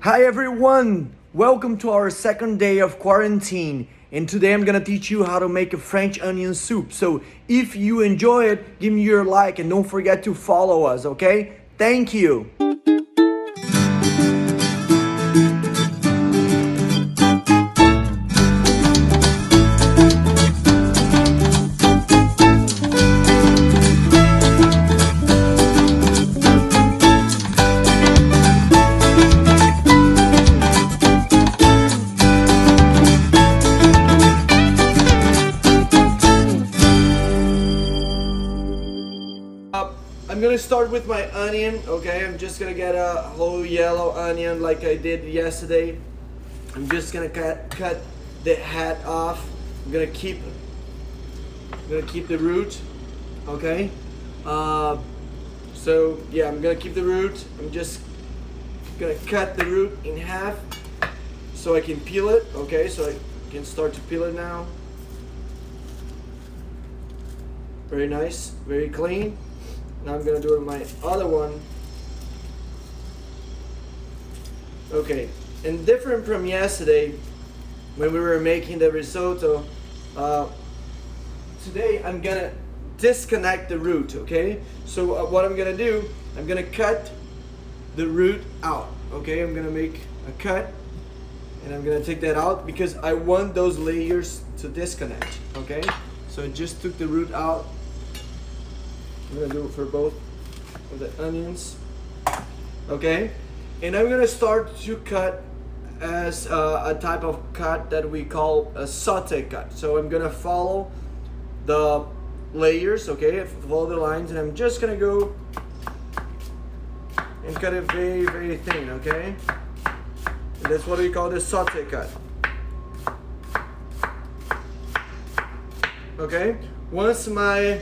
Hi everyone! Welcome to our second day of quarantine. And today I'm gonna teach you how to make a French onion soup. So if you enjoy it, give me your like and don't forget to follow us, okay? Thank you! I'm gonna start with my onion, okay? I'm just gonna get a whole yellow onion like I did yesterday. I'm just gonna cut the head off. I'm gonna keep the root, okay? So yeah, I'm gonna keep the root. I'm just gonna cut the root in half so I can peel it, okay? So I can start to peel it now. Very nice, very clean. Now I'm gonna do it with my other one. Okay, and different from yesterday when we were making the risotto, today I'm gonna disconnect the root, okay? So what I'm gonna do, I'm gonna cut the root out, okay? I'm gonna make a cut and I'm gonna take that out because I want those layers to disconnect, okay? So I just took the root out. I'm gonna do it for both of the onions, okay? And I'm gonna start to cut as a type of cut that we call a saute cut. So I'm gonna follow the layers, okay? Follow the lines, and I'm just gonna go and cut it very, very thin, okay? And that's what we call the saute cut. Okay? Once my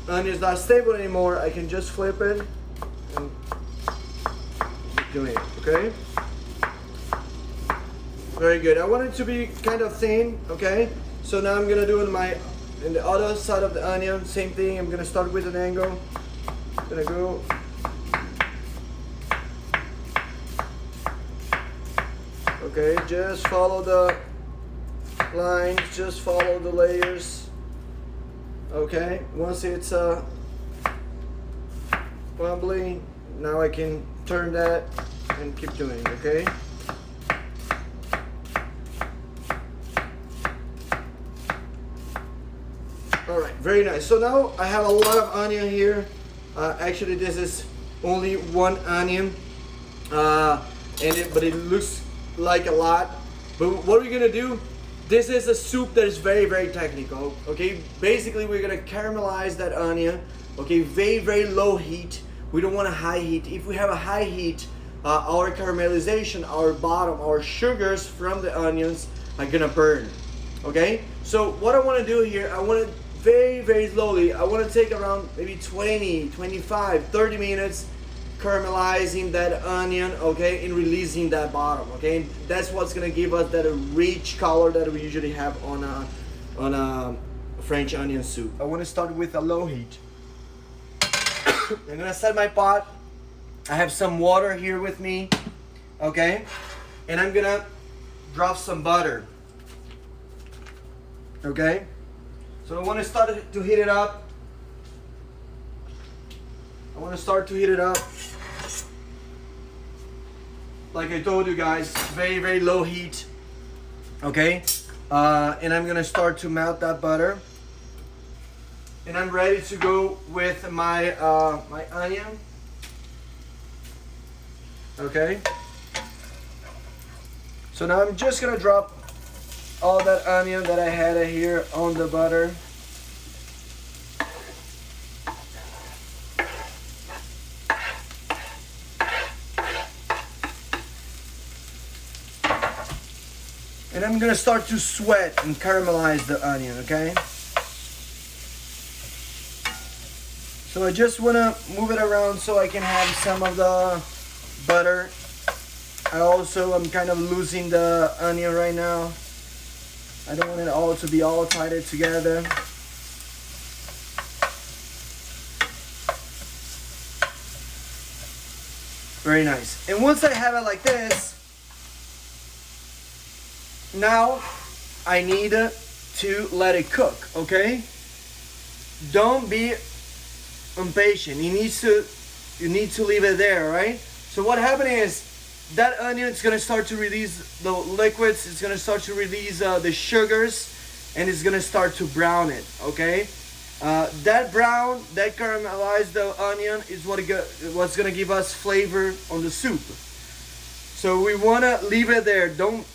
onion is not stable anymore, I can just flip it and keep doing it, okay? Very good. I want it to be kind of thin, okay? So now I'm gonna do in the other side of the onion, same thing. I'm gonna start with an angle. I'm gonna go. Okay, just follow the lines, just follow the layers. Okay, once it's bubbly, now I can turn that and keep doing it, okay? Alright, very nice. So now I have a lot of onion here. Actually, this is only one onion, but it looks like a lot. But what we're gonna do, this is a soup that is very, very technical, okay? Basically, we're gonna caramelize that onion, okay? Very, very low heat. We don't want a high heat. If we have a high heat, our caramelization, our bottom, our sugars from the onions are gonna burn, okay? So what I wanna do here, I wanna very, very slowly, I wanna take around maybe 20, 25, 30 minutes caramelizing that onion, okay, and releasing that bottom, okay? And that's what's gonna give us that rich color that we usually have on a French onion soup. I want to start with a low heat. I'm gonna set my pot. I have some water here with me, okay, and I'm gonna drop some butter, okay? So I want to start to heat it up. I want to start to heat it up. Like I told you guys, very, very low heat. Okay? And I'm gonna start to melt that butter. And I'm ready to go with my my onion. Okay? So now I'm just gonna drop all that onion that I had here on the butter. And I'm gonna start to sweat and caramelize the onion, okay? So I just wanna move it around so I can have some of the butter. I'm kind of losing the onion right now. I don't want it all to be all tied together. Very nice. And once I have it like this, now I need to let it cook, okay? Don't be impatient. You need to leave it there, right? So what happened is that onion is gonna start to release the liquids. It's gonna start to release the sugars, and it's gonna start to brown it, okay? That caramelized onion is what's gonna give us flavor on the soup. So we wanna leave it there. Don't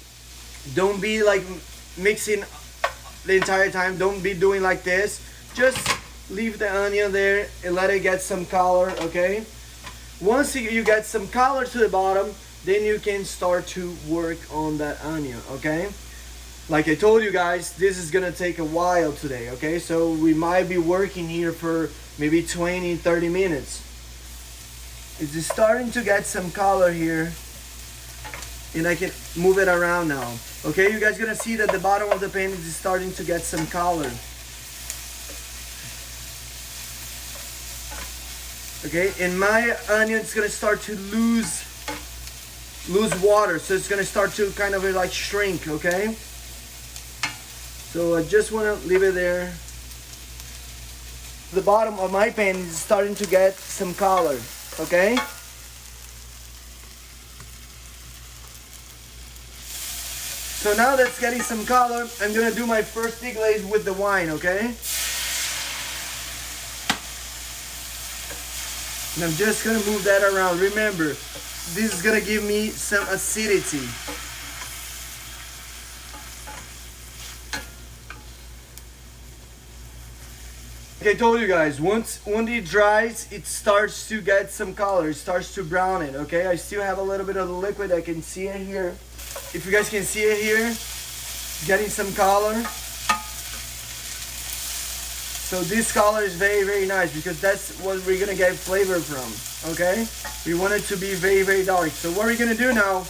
be like mixing the entire time. Don't be doing like this. Just leave the onion there and let it get some color, okay? Once you get some color to the bottom, then you can start to work on that onion, okay? Like I told you guys, this is gonna take a while today, okay? So we might be working here for maybe 20-30 minutes. It's starting to get some color here, and I can move it around now. Okay, you guys gonna see that the bottom of the pan is starting to get some color. Okay, and my onion's gonna start to lose water, so it's gonna start to kind of like shrink, okay? So I just wanna leave it there. The bottom of my pan is starting to get some color, okay? So now that's getting some color, I'm gonna do my first deglaze with the wine, okay? And I'm just gonna move that around. Remember, this is gonna give me some acidity. Like I told you guys, once it dries, it starts to get some color. It starts to brown it, okay? I still have a little bit of the liquid. I can see it here. If you guys can see it here, getting some color. So this color is very, very nice because that's what we're gonna get flavor from, okay? We want it to be very, very dark. So what we're gonna do now,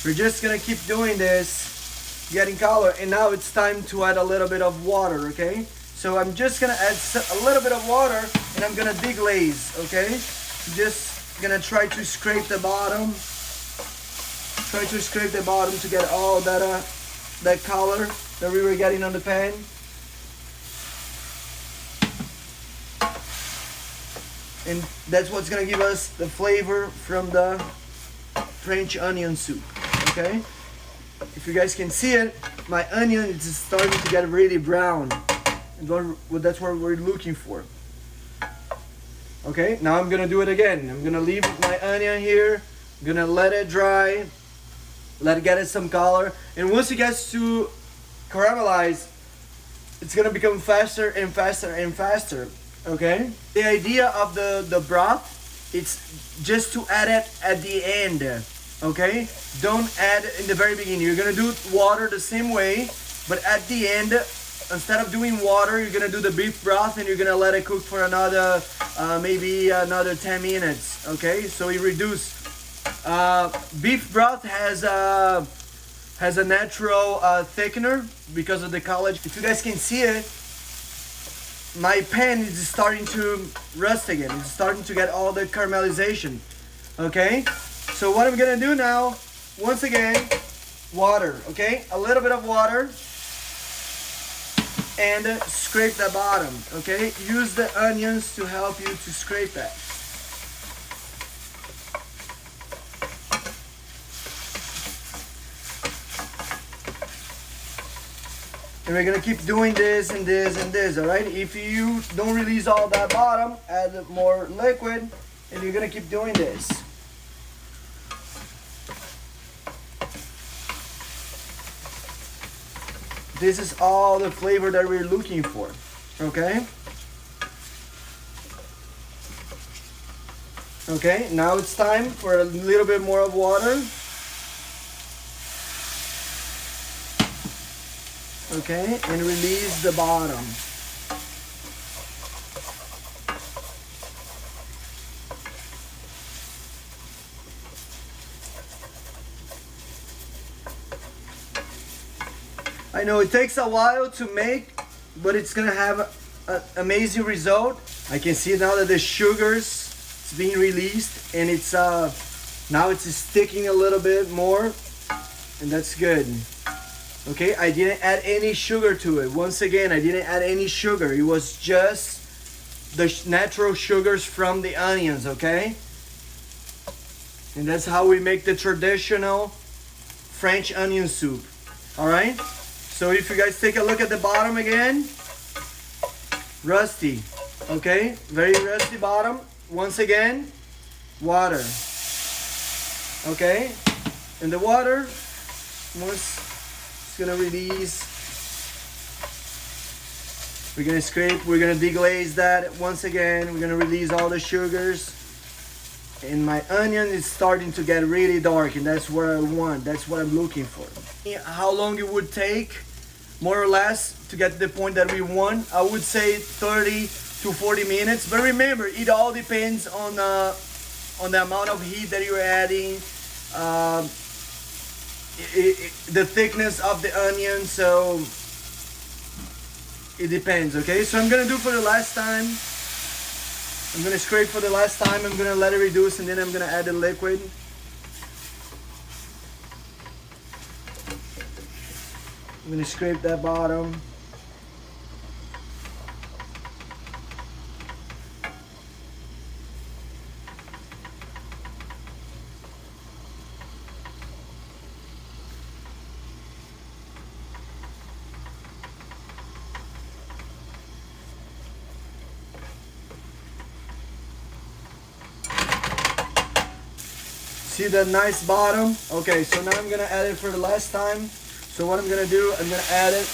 we're just gonna keep doing this, getting color, and now it's time to add a little bit of water, okay? So I'm just gonna add a little bit of water and I'm gonna deglaze, okay? Just gonna try to scrape the bottom. Try to scrape the bottom to get all that color that we were getting on the pan. And that's what's gonna give us the flavor from the French onion soup, okay? If you guys can see it, my onion is starting to get really brown. And that's what we're looking for. Okay, now I'm gonna do it again. I'm gonna leave my onion here. I'm gonna let it dry. Let it get it some color. And once it gets to caramelize, it's gonna become faster and faster and faster. Okay? The idea of the broth, it's just to add it at the end. Okay? Don't add in the very beginning. You're gonna do water the same way, but at the end, instead of doing water, you're gonna do the beef broth and you're gonna let it cook for another, maybe another 10 minutes. Okay? So you reduce. Beef broth has a natural thickener because of the collagen. If you guys can see it, my pan is starting to rust again. It's starting to get all the caramelization. Okay? So what I'm gonna do now, once again, water, okay? A little bit of water and scrape the bottom, okay? Use the onions to help you to scrape that. And we're gonna keep doing this and this and this, all right? If you don't release all that bottom, add more liquid, and you're gonna keep doing this. This is all the flavor that we're looking for, okay? Okay, now it's time for a little bit more of water. Okay, and release the bottom. I know it takes a while to make, but it's gonna have an amazing result. I can see now that the sugars, it's being released, and it's now it's sticking a little bit more, and that's good. Okay, I didn't add any sugar to it. Once again, I didn't add any sugar. It was just the natural sugars from the onions, okay? And that's how we make the traditional French onion soup. All right? So if you guys take a look at the bottom again, rusty, okay? Very rusty bottom. Once again, water, okay? And the water, once it's gonna release, we're gonna scrape, we're gonna deglaze that once again. We're gonna release all the sugars. And my onion is starting to get really dark, and that's what I want. That's what I'm looking for. How long it would take, more or less, to get to the point that we want? I would say 30 to 40 minutes. But remember, it all depends on the amount of heat that you're adding, the thickness of the onion. So it depends, okay? So I'm gonna do for the last time. I'm gonna scrape for the last time. I'm gonna let it reduce, and then I'm gonna add the liquid. I'm gonna scrape that bottom. See that nice bottom? Okay, so now I'm gonna add it for the last time. So what I'm gonna do, I'm gonna add it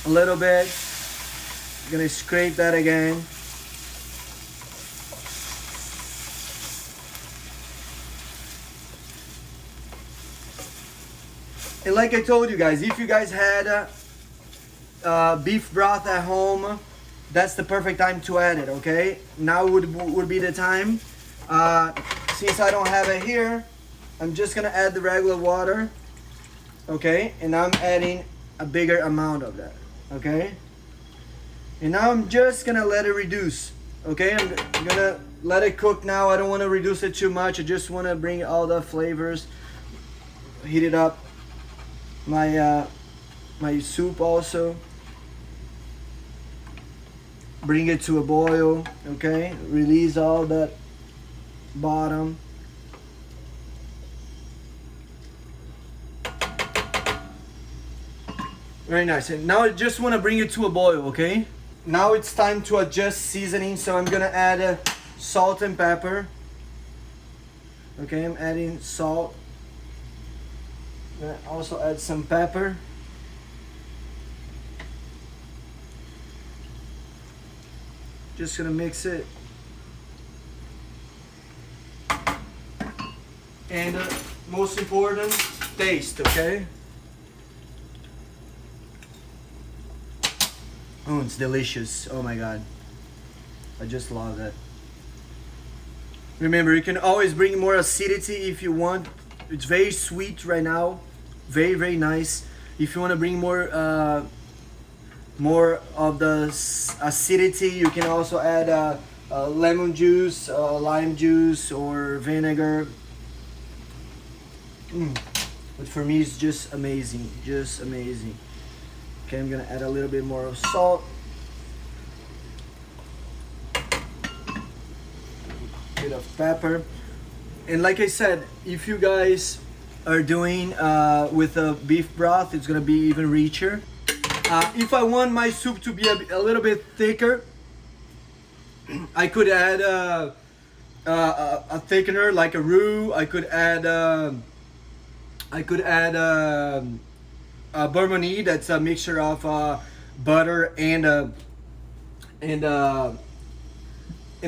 a little bit. I'm gonna scrape that again. And like I told you guys, if you guys had beef broth at home, that's the perfect time to add it, okay? Now would be the time. Since I don't have it here, I'm just gonna add the regular water, okay? And I'm adding a bigger amount of that, okay? And now I'm just gonna let it reduce, okay? I'm gonna let it cook now. I don't wanna reduce it too much. I just wanna bring all the flavors, heat it up. My soup also. Bring it to a boil, okay? Release all that bottom. Very nice. And now I just want to bring it to a boil, okay? Now it's time to adjust seasoning, so I'm gonna add salt and pepper. Okay, I'm adding salt. I'm gonna also add some pepper. Just gonna mix it. And most important, taste, okay? Oh, it's delicious. Oh my God. I just love that. Remember, you can always bring more acidity if you want. It's very sweet right now. Very, very nice. If you want to bring more of the acidity, you can also add lemon juice, lime juice, or vinegar. But for me, it's just amazing. Just amazing. Okay, I'm gonna add a little bit more of salt. Bit of pepper. And like I said, if you guys are doing with a beef broth, it's gonna be even richer. If I want my soup to be a little bit thicker, I could add a thickener like a roux. I could add Burmani. That's a mixture of butter and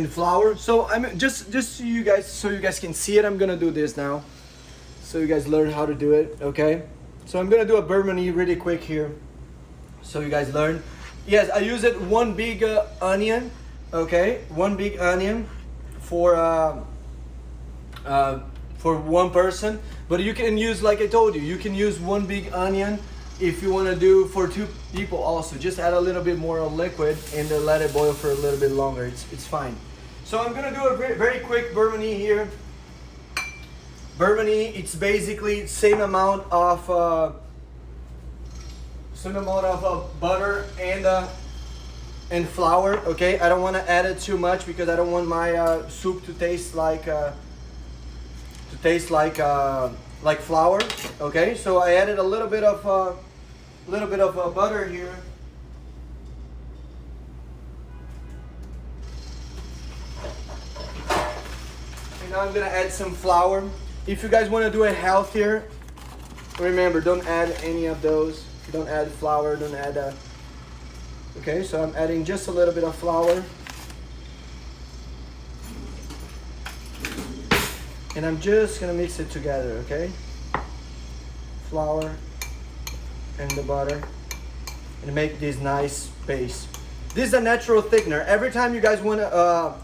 flour. So I'm just so you guys can see it. I'm gonna do this now, so you guys learn how to do it. Okay. So I'm gonna do a Burmani really quick here, so you guys learn. Yes, I use it one big onion. Okay, one big onion for one person. But you can use, like I told you, you can use one big onion if you want to do for 2 people also. Just add a little bit more of liquid and then let it boil for a little bit longer. It's fine. So So I'm gonna do a very quick Burgundy here. Burgundy, it's basically same amount of butter and flour. Okay, I don't want to add it too much because I don't want my soup to taste like flour. Okay, so I added a little bit of butter here. And now I'm gonna add some flour. If you guys want to do it healthier, remember, don't add any of those. Don't add flour, don't add okay, so I'm adding just a little bit of flour. And I'm just gonna mix it together, okay? Flour and the butter, and make this nice paste. This is a natural thickener. Every time you guys want to,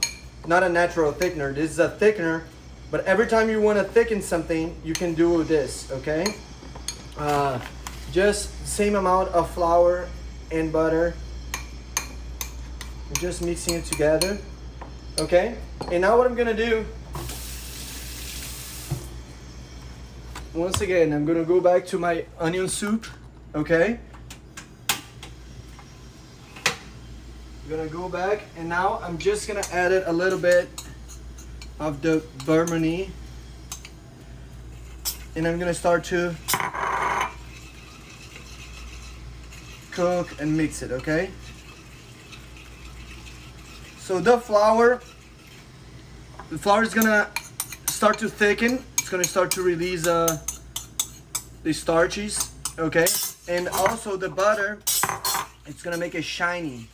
not a natural thickener, this is a thickener, but every time you want to thicken something, you can do this, okay? Just same amount of flour and butter. Just mixing it together, okay? And now what I'm gonna do, once again, I'm gonna go back to my onion soup, okay? I'm gonna go back, and now I'm just gonna add it a little bit of the Burgundy, and I'm gonna start to cook and mix it, okay? So the flour is gonna start to thicken. It's gonna start to release the starches, okay? And also the butter, it's gonna make it shiny.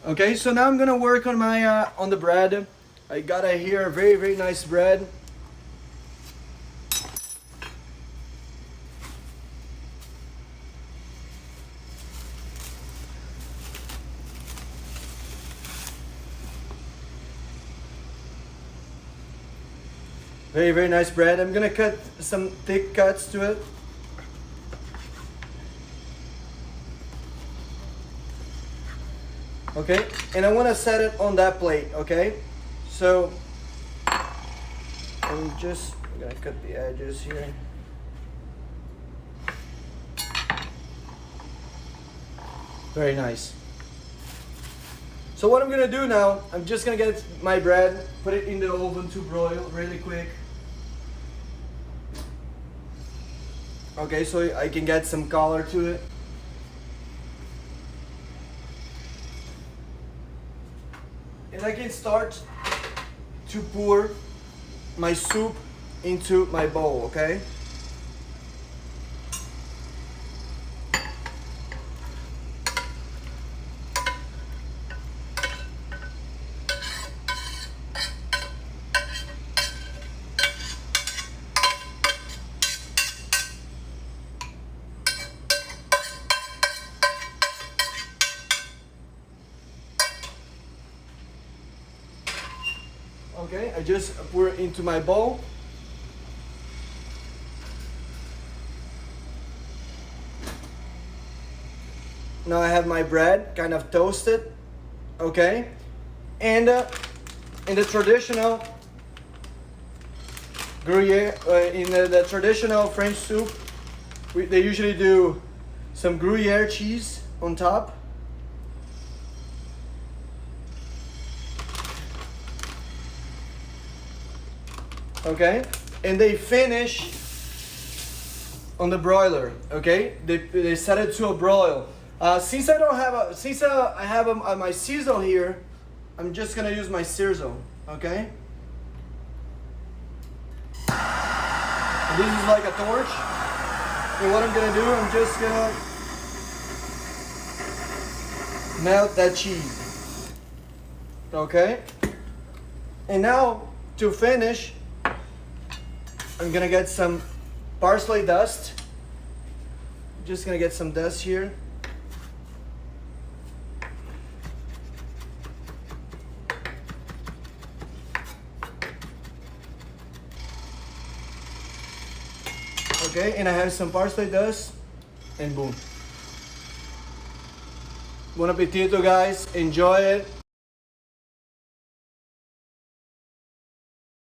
Okay, so now I'm gonna work on my on the bread. I got here a very nice bread. Very nice bread. I'm gonna cut some thick cuts to it. Okay, and I want to set it on that plate, okay? So I'm gonna cut the edges here. Very nice. So what I'm gonna do now, I'm just gonna get my bread, put it in the oven to broil really quick. Okay, so I can get some color to it. And I can start to pour my soup into my bowl, okay? Okay, I just pour it into my bowl. Now I have my bread kind of toasted, okay? And in the traditional Gruyere, in the traditional French soup, they usually do some Gruyere cheese on top. Okay, and they finish on the broiler. Okay, they set it to a broil. Since I have my sizzle here, I'm just gonna use my sizzle. Okay, and this is like a torch. And what I'm gonna do, I'm just gonna melt that cheese. Okay, and now to finish, I'm gonna get some parsley dust. Just gonna get some dust here. Okay, and I have some parsley dust, and boom. Buon appetito, guys. Enjoy it.